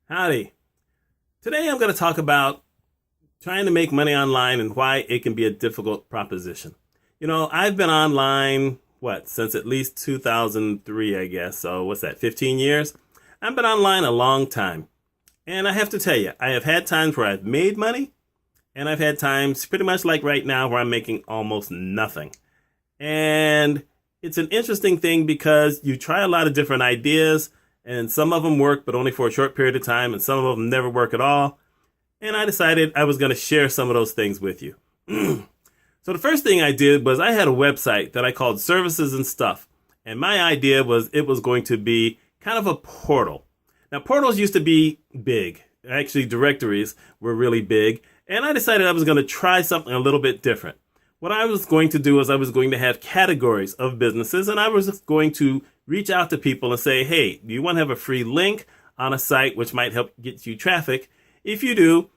Howdy. Today I'm going to talk about trying to make money online and why it can be a difficult proposition. I've been online, since at least 2003, I guess. So what's that, 15 years? I've been online a long time. And I have to tell you, I have had times where I've made money, and I've had times pretty much like right now where I'm making almost nothing. And it's an interesting thing because you try a lot of different ideas, and some of them work, but only for a short period of time, and some of them never work at all. And I decided I was going to share some of those things with you. So the first thing I did was I had a website that I called Services and Stuff. And my idea was it was going to be kind of a portal. Now, portals used to be big. Actually, directories were really big. And I decided I was going to try something a little bit different. What I was going to do is I was going to have categories of businesses, and I was going to reach out to people and say, hey, do you want to have a free link on a site which might help get you traffic? If you do,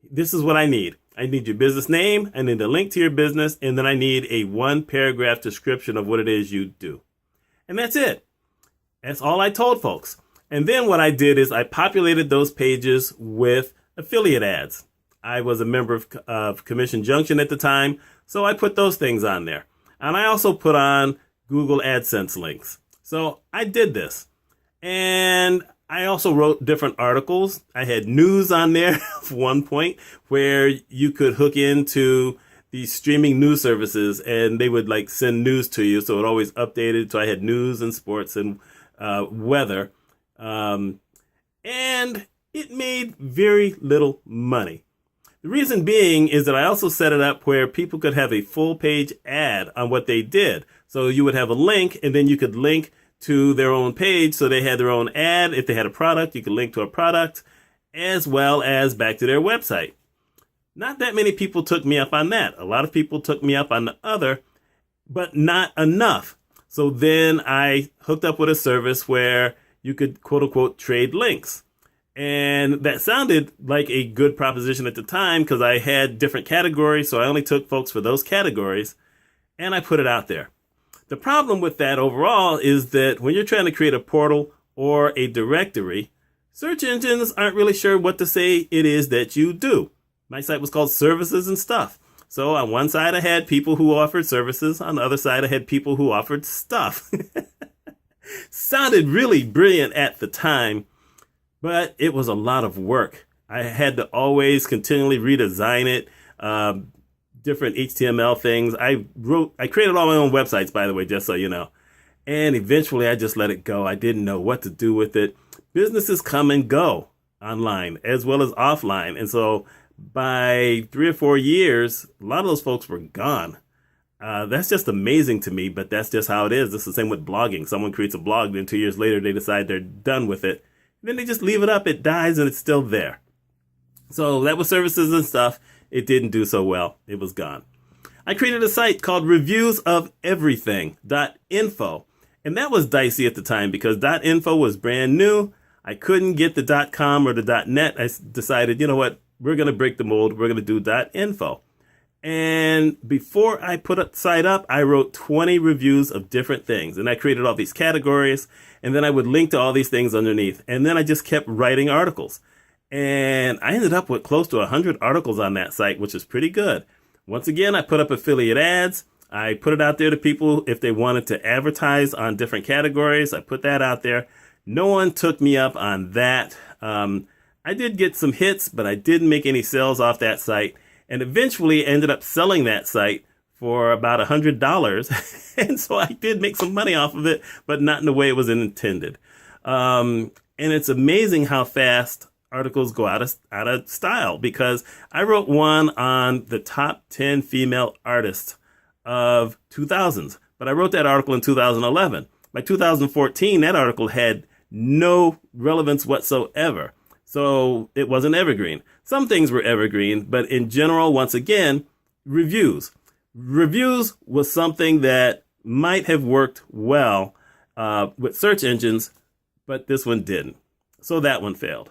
this is what I need. I need your business name, I need a link to your business, and then I need a 1-paragraph description of what it is you do. And that's it. That's all I told folks. And then what I did is I populated those pages with affiliate ads. I was a member of Commission Junction at the time, so I put those things on there. And I also put on Google AdSense links. So I did this. And I also wrote different articles. I had news on there at one point where you could hook into these streaming news services and they would send news to you. So it always updated. So I had news and sports and weather. And it made very little money. The reason being is that I also set it up where people could have a full page ad on what they did. So you would have a link and then you could link to their own page. So they had their own ad. If they had a product, you could link to a product as well as back to their website. Not that many people took me up on that. A lot of people took me up on the other, but not enough. So then I hooked up with a service where you could quote unquote trade links. And that sounded like a good proposition at the time because I had different categories. So I only took folks for those categories and I put it out there. The problem with that overall is that when you're trying to create a portal or a directory, search engines aren't really sure what to say it is that you do. My site was called Services and Stuff. So on one side, I had people who offered services. On the other side, I had people who offered stuff. Sounded really brilliant at the time. But it was a lot of work. I had to always continually redesign it, different HTML things. I created all my own websites, by the way, just so you know. And eventually I just let it go. I didn't know what to do with it. Businesses come and go online as well as offline. And so by 3 or 4 years, a lot of those folks were gone. That's just amazing to me, but that's just how it is. It's the same with blogging. Someone creates a blog, then 2 years later, they decide they're done with it. Then they just leave it up, it dies, and it's still there. So that was Services and Stuff. It didn't do so well. It was gone. I created a site called reviewsofeverything.info. And that was dicey at the time because .info was brand new. I couldn't get the .com or the .net. I decided, you know what? We're going to break the mold. We're going to do .info. And before I put a site up, I wrote 20 reviews of different things. And I created all these categories. And then I would link to all these things underneath. And then I just kept writing articles. And I ended up with close to 100 articles on that site, which is pretty good. Once again, I put up affiliate ads. I put it out there to people if they wanted to advertise on different categories. I put that out there. No one took me up on that. I did get some hits, but I didn't make any sales off that site. And eventually ended up selling that site for about $100. And so I did make some money off of it, but not in the way it was intended. And it's amazing how fast articles go out of style because I wrote one on the top 10 female artists of 2000s, but I wrote that article in 2011. By 2014, that article had no relevance whatsoever. So it wasn't evergreen. Some things were evergreen, but in general, once again, reviews. Reviews was something that might have worked well with search engines, but this one didn't. So that one failed.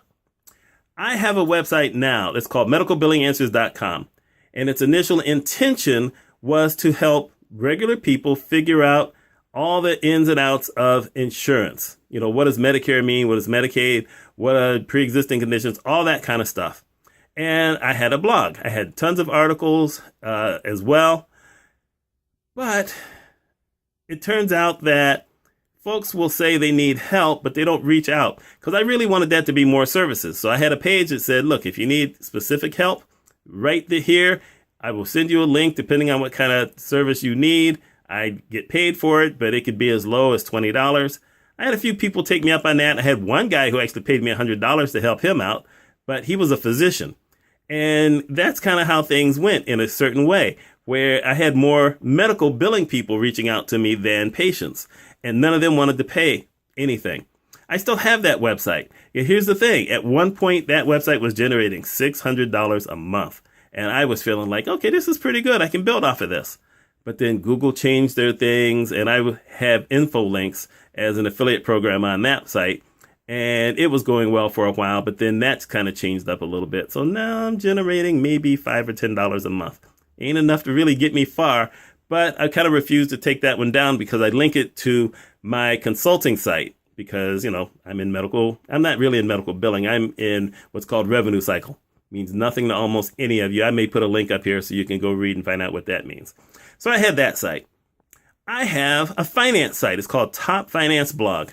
I have a website now. It's called medicalbillinganswers.com. And its initial intention was to help regular people figure out all the ins and outs of insurance. You know, what does Medicare mean? What does Medicaid? What are pre-existing conditions? All that kind of stuff. And I had a blog. I had tons of articles as well. But it turns out that folks will say they need help, but they don't reach out, because I really wanted that to be more services. So I had a page that said, look, if you need specific help, right here, I will send you a link depending on what kind of service you need. I get paid for it, but it could be as low as $20. I had a few people take me up on that. I had one guy who actually paid me $100 to help him out, but he was a physician. And that's kind of how things went in a certain way, where I had more medical billing people reaching out to me than patients, and none of them wanted to pay anything. I still have that website. And here's the thing. At one point, that website was generating $600 a month. And I was feeling like, okay, this is pretty good. I can build off of this. But then Google changed their things, and I would have info links as an affiliate program on that site. And it was going well for a while, but then that's kind of changed up a little bit. So now I'm generating maybe $5 or $10 a month. Ain't enough to really get me far, but I kind of refuse to take that one down because I link it to my consulting site because, you know, I'm not really in medical billing. I'm in what's called revenue cycle. Means nothing to almost any of you. I may put a link up here so you can go read and find out what that means. So I had that site. I have a finance site. It's called Top Finance Blog.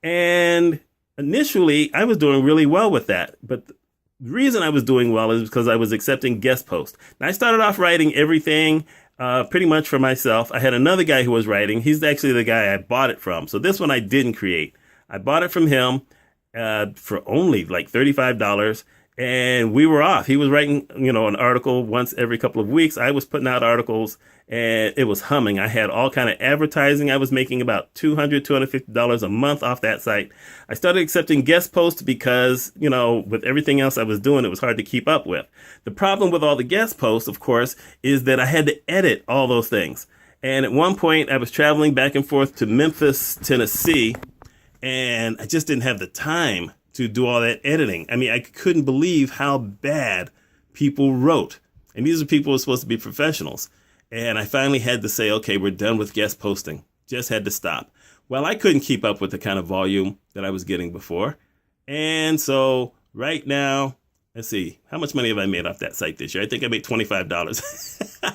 And initially, I was doing really well with that. But the reason I was doing well is because I was accepting guest posts. Now, I started off writing everything pretty much for myself. I had another guy who was writing. He's actually the guy I bought it from. So this one I didn't create. I bought it from him for only like $35. And we were off. He was writing, an article once every couple of weeks. I was putting out articles, and it was humming. I had all kind of advertising. I was making about $250 a month off that site. I started accepting guest posts because, with everything else I was doing, it was hard to keep up with. The problem with all the guest posts, of course, is that I had to edit all those things. And at one point, I was traveling back and forth to Memphis, Tennessee, and I just didn't have the time to do all that editing. I mean, I couldn't believe how bad people wrote. And these are people who are supposed to be professionals. And I finally had to say, okay, we're done with guest posting. Just had to stop. Well, I couldn't keep up with the kind of volume that I was getting before. And so right now, let's see, how much money have I made off that site this year? I think I made $25.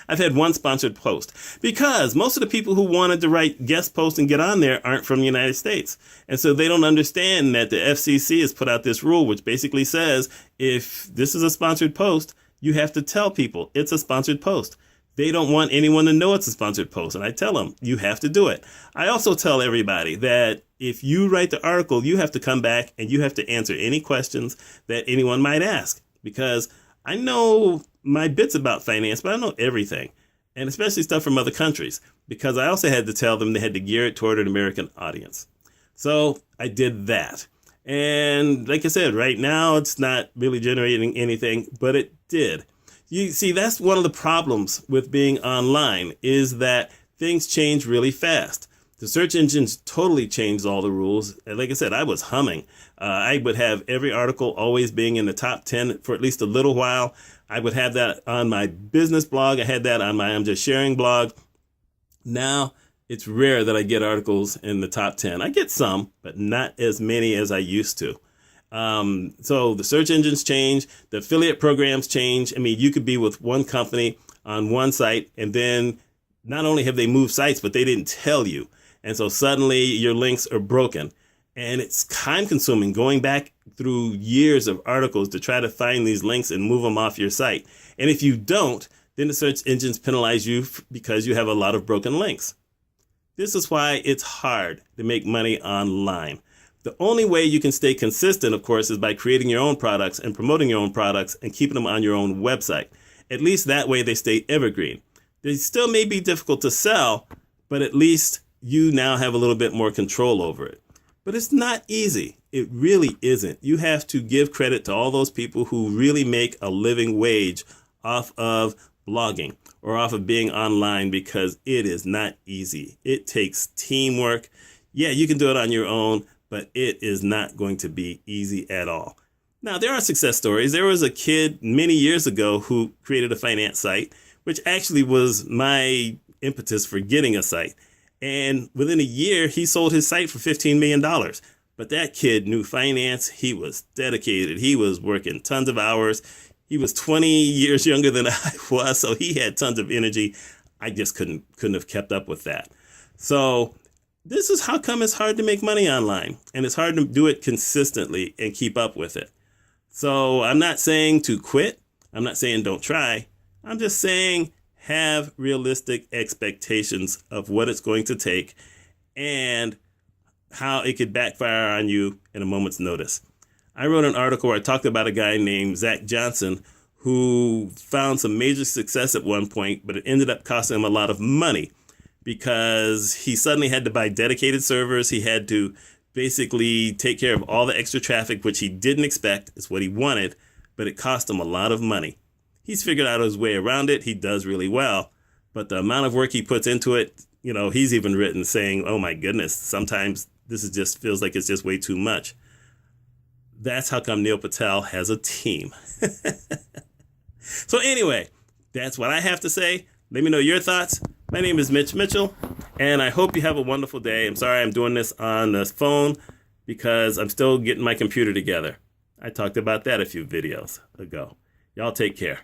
I've had one sponsored post because most of the people who wanted to write guest posts and get on there aren't from the United States. And so they don't understand that the FCC has put out this rule, which basically says if this is a sponsored post, you have to tell people it's a sponsored post. They don't want anyone to know it's a sponsored post. And I tell them, you have to do it. I also tell everybody that if you write the article, you have to come back and you have to answer any questions that anyone might ask, because I know my bits about finance, but I don't know everything, and especially stuff from other countries, because I also had to tell them they had to gear it toward an American audience. So I did that. And like I said, right now it's not really generating anything, but it did. You see, that's one of the problems with being online, is that things change really fast. The search engines totally changed all the rules. And like I said, I was humming. I would have every article always being in the top 10 for at least a little while. I would have that on my business blog. I had that on my I'm Just Sharing blog. Now, it's rare that I get articles in the top 10. I get some, but not as many as I used to. So the search engines change. The affiliate programs change. I mean, you could be with one company on one site, and then not only have they moved sites, but they didn't tell you. And so suddenly your links are broken. And it's time consuming going back through years of articles to try to find these links and move them off your site. And if you don't, then the search engines penalize you because you have a lot of broken links. This is why it's hard to make money online. The only way you can stay consistent, of course, is by creating your own products and promoting your own products and keeping them on your own website. At least that way they stay evergreen. They still may be difficult to sell, but at least you now have a little bit more control over it. But it's not easy. It really isn't. You have to give credit to all those people who really make a living wage off of blogging or off of being online, because it is not easy. It takes teamwork. Yeah, you can do it on your own, but it is not going to be easy at all. Now, there are success stories. There was a kid many years ago who created a finance site, which actually was my impetus for getting a site. And within a year, he sold his site for $15 million. But that kid knew finance. He was dedicated. He was working tons of hours. He was 20 years younger than I was, so he had tons of energy. I just couldn't have kept up with that. So this is how come it's hard to make money online, and it's hard to do it consistently and keep up with it. So I'm not saying to quit. I'm not saying don't try. I'm just saying have realistic expectations of what it's going to take and how it could backfire on you in a moment's notice. I wrote an article where I talked about a guy named Zach Johnson who found some major success at one point, but it ended up costing him a lot of money because he suddenly had to buy dedicated servers. He had to basically take care of all the extra traffic, which he didn't expect. It's what he wanted, but it cost him a lot of money. He's figured out his way around it. He does really well, but the amount of work he puts into it, he's even written saying, oh my goodness, sometimes this is just feels like it's just way too much. That's how come Neil Patel has a team. So anyway, that's what I have to say. Let me know your thoughts. My name is Mitch Mitchell, and I hope you have a wonderful day. I'm sorry I'm doing this on the phone because I'm still getting my computer together. I talked about that a few videos ago. Y'all take care.